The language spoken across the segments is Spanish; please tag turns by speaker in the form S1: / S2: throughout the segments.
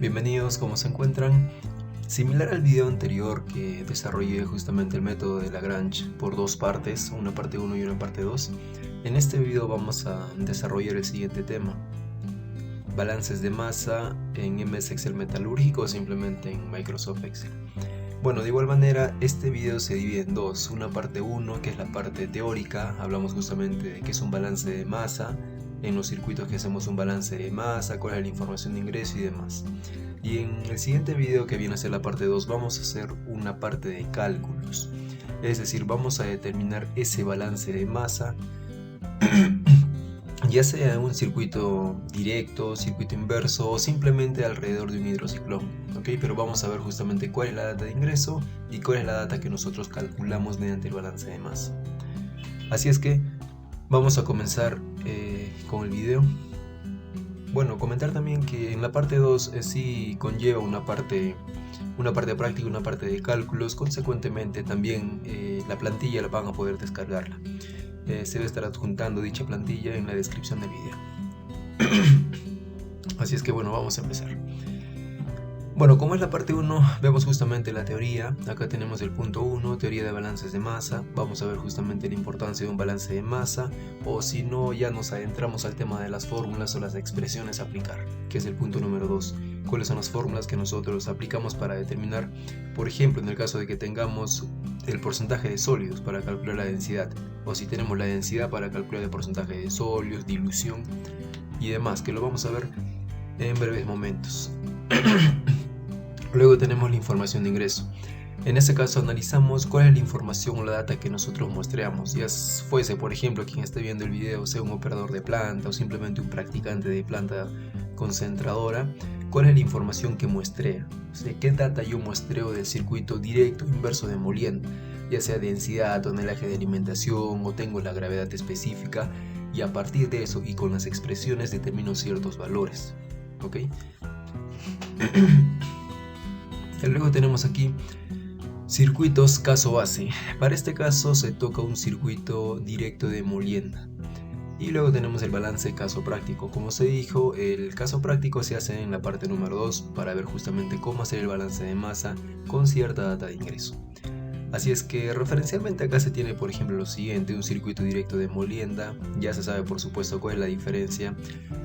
S1: Bienvenidos, ¿cómo se encuentran? Similar al video anterior que desarrollé justamente el método de Lagrange por dos partes, una parte 1 y una parte 2, en este video vamos a desarrollar el siguiente tema: balances de masa en MS Excel metalúrgico o simplemente en Microsoft Excel. Bueno, de igual manera, este video se divide en dos: una parte 1, que es la parte teórica, hablamos justamente de qué es un balance de masa, en los circuitos que hacemos un balance de masa, cuál es la información de ingreso y demás. Y en el siguiente video, que viene a ser la parte 2, vamos a hacer una parte de cálculos. Es decir, vamos a determinar ese balance de masa, ya sea en un circuito directo, circuito inverso o simplemente alrededor de un hidrociclón, ¿ok? Pero vamos a ver justamente cuál es la data de ingreso y cuál es la data que nosotros calculamos mediante el balance de masa. Así es que vamos a comenzar con el video. Bueno, comentar también que en la parte 2 sí conlleva una parte práctica y una parte de cálculos. Consecuentemente también la plantilla la van a poder descargarla. Se debe estar adjuntando dicha plantilla en la descripción del video. Así es que bueno, vamos a empezar. Bueno, como es la parte 1, vemos justamente la teoría. Acá tenemos el punto 1, teoría de balances de masa. Vamos a ver justamente la importancia de un balance de masa, o si no, ya nos adentramos al tema de las fórmulas o las expresiones a aplicar, que es el punto número 2. ¿Cuáles son las fórmulas que nosotros aplicamos para determinar, por ejemplo, en el caso de que tengamos el porcentaje de sólidos para calcular la densidad, o si tenemos la densidad para calcular el porcentaje de sólidos, dilución y demás, que lo vamos a ver en breves momentos. Luego tenemos la información de ingreso. En este caso analizamos cuál es la información o la data que nosotros muestreamos, ya fuese, por ejemplo, quien esté viendo el video sea un operador de planta o simplemente un practicante de planta concentradora. ¿Cuál es la información que muestrea? O sea, ¿qué data yo muestreo del circuito directo inverso de molienda? Ya sea densidad, tonelaje de alimentación, o tengo la gravedad específica, y a partir de eso y con las expresiones determino ciertos valores, ¿ok? Luego tenemos aquí circuitos caso base. Para este caso se toca un circuito directo de molienda. Y luego tenemos el balance caso práctico. Como se dijo, el caso práctico se hace en la parte número 2 para ver justamente cómo hacer el balance de masa con cierta data de ingreso. Así es que referencialmente acá se tiene, por ejemplo, lo siguiente: un circuito directo de molienda. Ya se sabe por supuesto cuál es la diferencia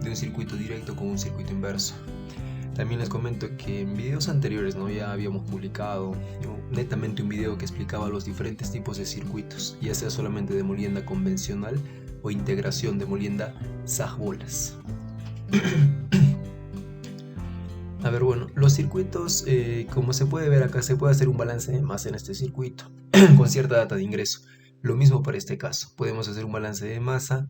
S1: de un circuito directo con un circuito inverso. También les comento que en videos anteriores ya habíamos publicado netamente un video que explicaba los diferentes tipos de circuitos, ya sea solamente de molienda convencional o integración de molienda SAG-bolas. A ver, bueno, los circuitos, como se puede ver acá, se puede hacer un balance de masa en este circuito con cierta data de ingreso. Lo mismo para este caso, podemos hacer un balance de masa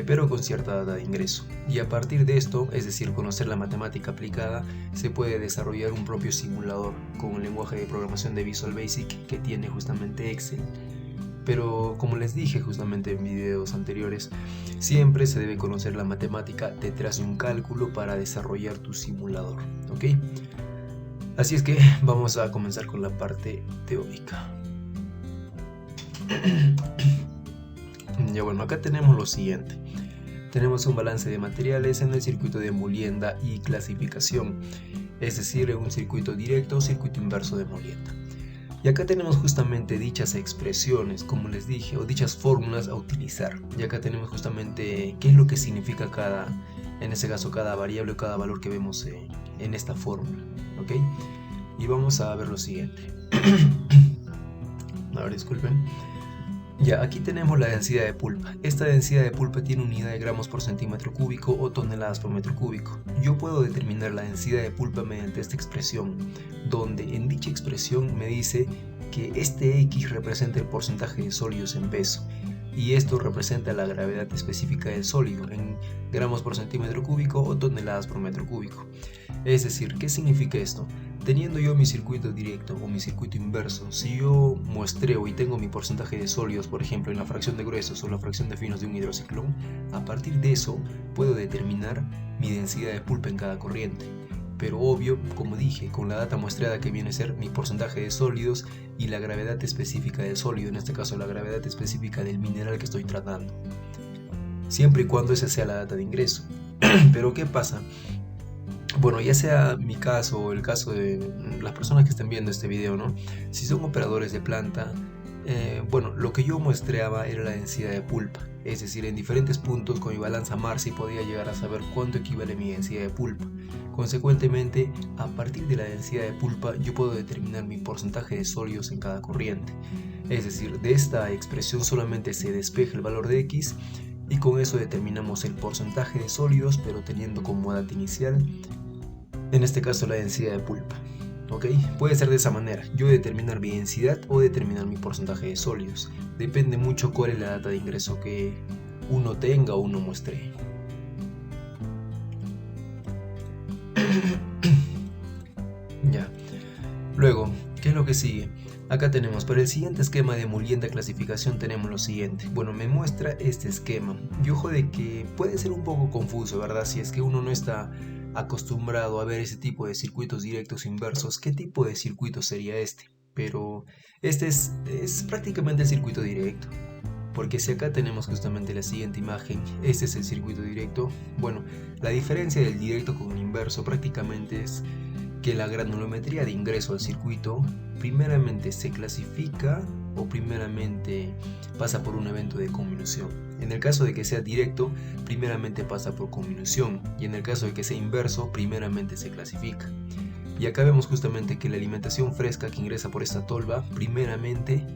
S1: pero con cierta data de ingreso. Y a partir de esto, es decir, conocer la matemática aplicada, se puede desarrollar un propio simulador con el lenguaje de programación de Visual Basic que tiene justamente Excel. Pero como les dije justamente en videos anteriores, siempre se debe conocer la matemática detrás de un cálculo para desarrollar tu simulador, ¿ok? Así es que vamos a comenzar con la parte teórica. Ya bueno, acá tenemos lo siguiente. Tenemos un balance de materiales en el circuito de molienda y clasificación, es decir, en un circuito directo o circuito inverso de molienda. Y acá tenemos justamente dichas expresiones, como les dije, o dichas fórmulas a utilizar. Y acá tenemos justamente qué es lo que significa en ese caso, cada variable o cada valor que vemos en esta fórmula, ¿ok? Y vamos a ver lo siguiente. A ver, disculpen. Ya, aquí tenemos la densidad de pulpa. Esta densidad de pulpa tiene unidad de gramos por centímetro cúbico o toneladas por metro cúbico. Yo puedo determinar la densidad de pulpa mediante esta expresión, donde en dicha expresión me dice que este X representa el porcentaje de sólidos en peso, y esto representa la gravedad específica del sólido en gramos por centímetro cúbico o toneladas por metro cúbico. Es decir, ¿qué significa esto? Teniendo yo mi circuito directo o mi circuito inverso, si yo muestreo y tengo mi porcentaje de sólidos, por ejemplo, en la fracción de gruesos o la fracción de finos de un hidrociclón, a partir de eso puedo determinar mi densidad de pulpa en cada corriente. Pero obvio, como dije, con la data muestreada que viene a ser mi porcentaje de sólidos y la gravedad específica del sólido, en este caso la gravedad específica del mineral que estoy tratando. Siempre y cuando esa sea la data de ingreso. Pero ¿qué pasa? Bueno, ya sea mi caso o el caso de las personas que estén viendo este video, ¿no? Si son operadores de planta, bueno, lo que yo muestreaba era la densidad de pulpa. Es decir, en diferentes puntos con mi balanza Marcy podía llegar a saber cuánto equivale mi densidad de pulpa. Consecuentemente, a partir de la densidad de pulpa, yo puedo determinar mi porcentaje de sólidos en cada corriente. Es decir, de esta expresión solamente se despeja el valor de X y con eso determinamos el porcentaje de sólidos, pero teniendo como data inicial, en este caso, la densidad de pulpa. ¿Ok? Puede ser de esa manera, yo determinar mi densidad o determinar mi porcentaje de sólidos. Depende mucho cuál es la data de ingreso que uno tenga o uno muestre. Ya. Luego, ¿qué es lo que sigue? Acá tenemos, para el siguiente esquema de molienda clasificación tenemos lo siguiente. Bueno, me muestra este esquema. Y ojo de que puede ser un poco confuso, ¿verdad? Si es que uno no está acostumbrado a ver ese tipo de circuitos directos inversos, ¿qué tipo de circuito sería este? Pero este es prácticamente el circuito directo. Porque si acá tenemos justamente la siguiente imagen, este es el circuito directo. Bueno, la diferencia del directo con el inverso prácticamente es que la granulometría de ingreso al circuito primeramente se clasifica o primeramente pasa por un evento de convolución. En el caso de que sea directo, primeramente pasa por convolución, y en el caso de que sea inverso, primeramente se clasifica. Y acá vemos justamente que la alimentación fresca que ingresa por esta tolva primeramente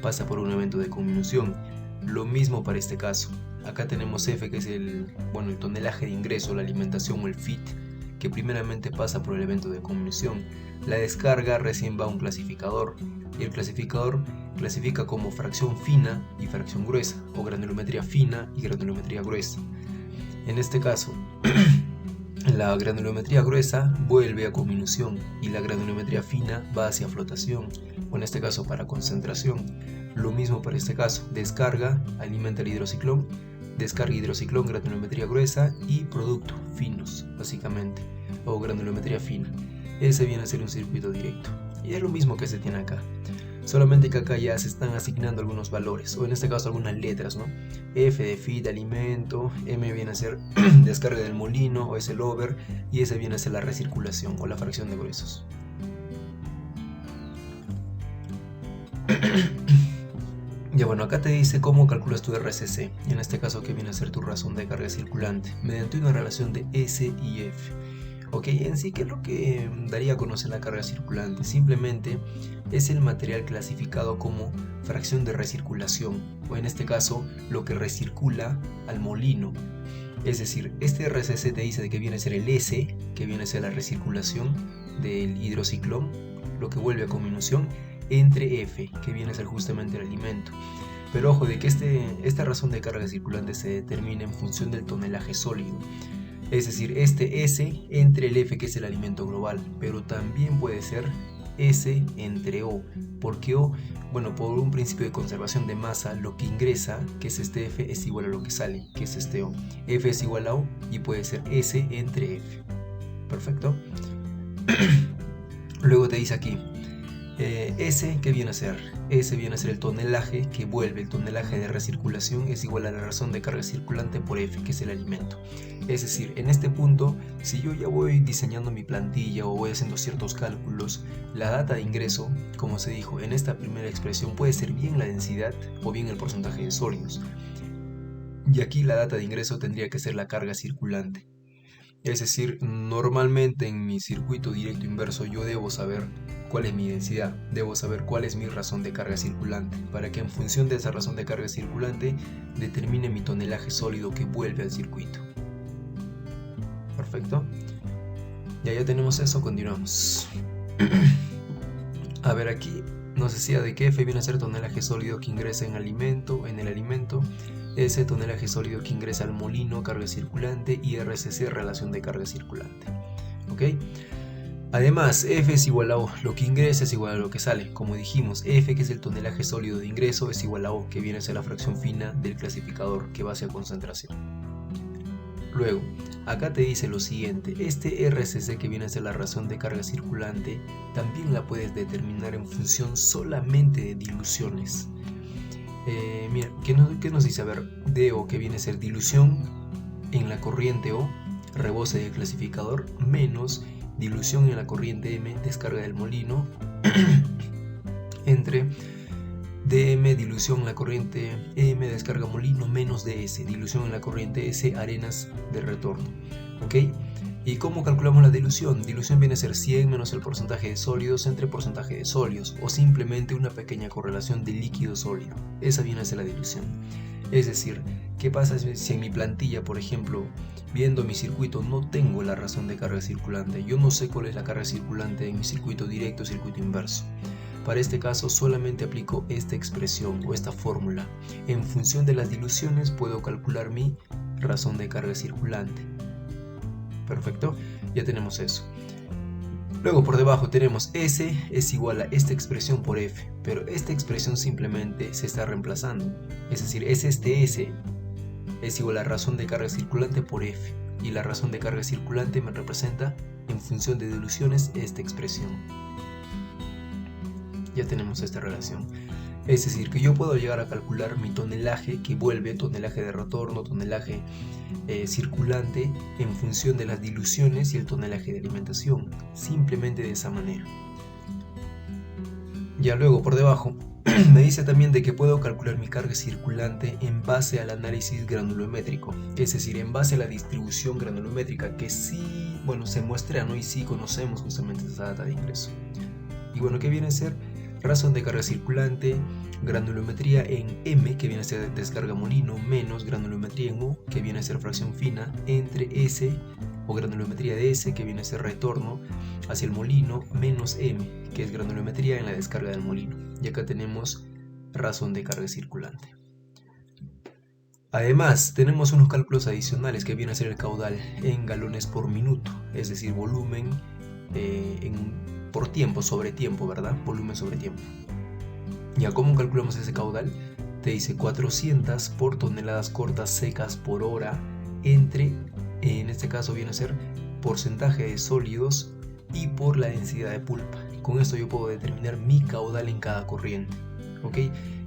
S1: pasa por un evento de convolución. Lo mismo para este caso. Acá tenemos F, que es el tonelaje de ingreso, la alimentación o el FIT, que primeramente pasa por el evento de convolución. La descarga recién va a un clasificador, y el clasificador clasifica como fracción fina y fracción gruesa, o granulometría fina y granulometría gruesa. En este caso, la granulometría gruesa vuelve a convolución y la granulometría fina va hacia flotación, o en este caso para concentración. Lo mismo para este caso, descarga alimenta el hidrociclón, descarga hidrociclón, granulometría gruesa y producto finos, básicamente, o granulometría fina. Ese viene a ser un circuito directo, y es lo mismo que se tiene acá, solamente que acá ya se están asignando algunos valores, o en este caso algunas letras, ¿no? F de feed, alimento, M viene a ser descarga del molino o es el over, y ese viene a ser la recirculación o la fracción de gruesos. Ya bueno, acá te dice cómo calculas tu RCC, en este caso que viene a ser tu razón de carga circulante, mediante una relación de S y F. Ok, en sí, ¿qué es lo que daría a conocer la carga circulante? Simplemente es el material clasificado como fracción de recirculación, o en este caso, lo que recircula al molino. Es decir, este RCC te dice de que viene a ser el S, que viene a ser la recirculación del hidrociclón, lo que vuelve a convolución, entre F, que viene a ser justamente el alimento. Pero ojo de que esta razón de carga circulante se determina en función del tonelaje sólido. Es decir, este S entre el F, que es el alimento global, pero también puede ser S entre O. ¿Por qué O? Bueno, por un principio de conservación de masa, lo que ingresa, que es este F, es igual a lo que sale, que es este O. F es igual a O y puede ser S entre F. Perfecto. Luego te dice aquí, S, ¿qué viene a ser? S viene a ser el tonelaje que vuelve, el tonelaje de recirculación es igual a la razón de carga circulante por F, que es el alimento. Es decir, en este punto, si yo ya voy diseñando mi plantilla o voy haciendo ciertos cálculos, la data de ingreso, como se dijo en esta primera expresión, puede ser bien la densidad o bien el porcentaje de sólidos. Y aquí la data de ingreso tendría que ser la carga circulante. Es decir, normalmente en mi circuito directo inverso yo debo saber cuál es mi densidad, debo saber cuál es mi razón de carga circulante, para que en función de esa razón de carga circulante determine mi tonelaje sólido que vuelve al circuito. Perfecto. Ya tenemos eso, continuamos. A ver, aquí nos decía de que F viene a ser tonelaje sólido que ingresa en el alimento, S tonelaje sólido que ingresa al molino, carga circulante, y RCC relación de carga circulante. ¿Ok? Además, F es igual a O, lo que ingresa es igual a lo que sale. Como dijimos, F, que es el tonelaje sólido de ingreso, es igual a O, que viene a ser la fracción fina del clasificador que va hacia concentración. Luego, acá te dice lo siguiente, este RCC que viene a ser la razón de carga circulante, también la puedes determinar en función solamente de diluciones. Mira, ¿qué nos dice? A ver, DO, que viene a ser dilución en la corriente O, rebose del clasificador, menos dilución en la corriente M, descarga del molino, entre dm, dilución en la corriente M, descarga molino, menos ds, dilución en la corriente S, arenas de retorno. ¿Ok? ¿Y cómo calculamos la dilución? Dilución viene a ser 100 menos el porcentaje de sólidos entre porcentaje de sólidos, o simplemente una pequeña correlación de líquido sólido. Esa viene a ser la dilución. Es decir, ¿qué pasa si en mi plantilla, por ejemplo, viendo mi circuito, no tengo la razón de carga circulante? Yo no sé cuál es la carga circulante en mi circuito directo o circuito inverso. Para este caso solamente aplico esta expresión o esta fórmula. En función de las diluciones puedo calcular mi razón de carga circulante. Perfecto, ya tenemos eso. Luego por debajo tenemos S es igual a esta expresión por F, pero esta expresión simplemente se está reemplazando. Es decir, S es igual a razón de carga circulante por F, y la razón de carga circulante me representa en función de diluciones esta expresión. Ya tenemos esta relación. Es decir, que yo puedo llegar a calcular mi tonelaje que vuelve, tonelaje de retorno, tonelaje circulante, en función de las diluciones y el tonelaje de alimentación, simplemente de esa manera. Ya luego por debajo me dice también de que puedo calcular mi carga circulante en base al análisis granulométrico, es decir, en base a la distribución granulométrica que sí, bueno, se muestra, ¿no? Y sí conocemos justamente esa data de ingreso. Y bueno, ¿qué viene a ser? Razón de carga circulante, granulometría en M, que viene a ser descarga molino, menos granulometría en U, que viene a ser fracción fina, entre S, o granulometría de S, que viene a ser retorno hacia el molino, menos M, que es granulometría en la descarga del molino. Y acá tenemos razón de carga circulante. Además, tenemos unos cálculos adicionales que viene a ser el caudal en galones por minuto, es decir, volumen por tiempo, sobre tiempo, ¿verdad? Volumen sobre tiempo. ¿Ya cómo calculamos ese caudal? Te dice 400 por toneladas cortas secas por hora entre, en este caso viene a ser porcentaje de sólidos y por la densidad de pulpa. Con esto yo puedo determinar mi caudal en cada corriente. ¿Ok?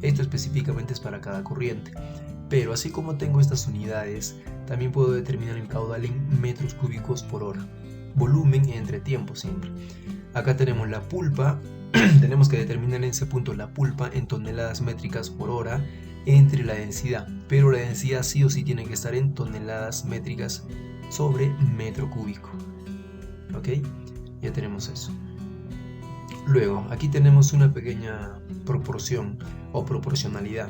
S1: Esto específicamente es para cada corriente. Pero así como tengo estas unidades, también puedo determinar el caudal en metros cúbicos por hora. Volumen entre tiempo siempre. Acá tenemos la pulpa, tenemos que determinar en ese punto la pulpa en toneladas métricas por hora entre la densidad, pero la densidad sí o sí tiene que estar en toneladas métricas sobre metro cúbico. ¿Ok? Ya tenemos eso. Luego, aquí tenemos una pequeña proporción o proporcionalidad.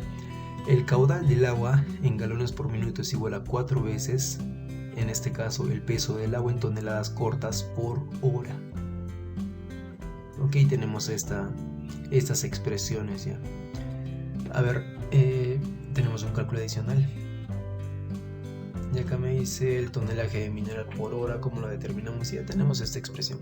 S1: El caudal del agua en galones por minuto es igual a 4 veces, en este caso, el peso del agua en toneladas cortas por hora. Ok, tenemos estas expresiones ya. A ver, tenemos un cálculo adicional. Y acá me dice el tonelaje de mineral por hora, cómo lo determinamos, y ya tenemos esta expresión.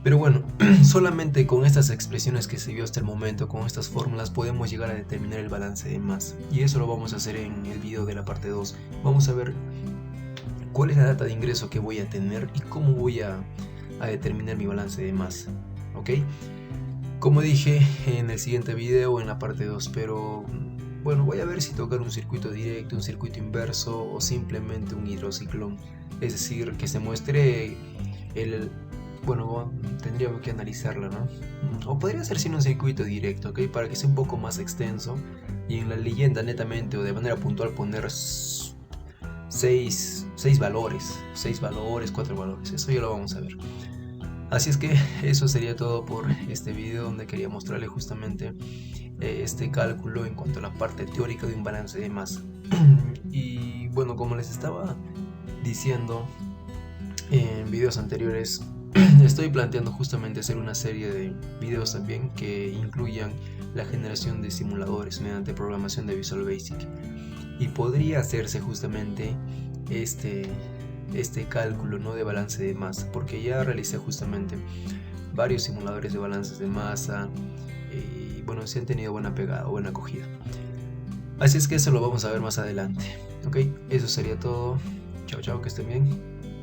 S1: Pero bueno, solamente con estas expresiones que se vio hasta el momento, con estas fórmulas, podemos llegar a determinar el balance de masa. Y eso lo vamos a hacer en el video de la parte 2. Vamos a ver cuál es la data de ingreso que voy a tener y cómo voy a determinar mi balance de masa. ¿Ok? Como dije en el siguiente video, en la parte 2, pero bueno, voy a ver si tocar un circuito directo, un circuito inverso o simplemente un hidrociclón. Es decir, que se muestre bueno, tendríamos que analizarlo, ¿no? O podría ser sin un circuito directo, ¿ok? Para que sea un poco más extenso y en la leyenda netamente o de manera puntual poner 6 valores, 4 valores, eso ya lo vamos a ver. Así es que eso sería todo por este video, donde quería mostrarle justamente este cálculo en cuanto a la parte teórica de un balance de masa. Y bueno, como les estaba diciendo en videos anteriores, estoy planteando justamente hacer una serie de videos también que incluyan la generación de simuladores mediante programación de Visual Basic, y podría hacerse justamente este cálculo, ¿no?, de balance de masa, porque ya realicé justamente varios simuladores de balances de masa y bueno, sí han tenido buena pegada o buena acogida. Así es que eso lo vamos a ver más adelante. Ok, eso sería todo. Chao, chao, que estén bien.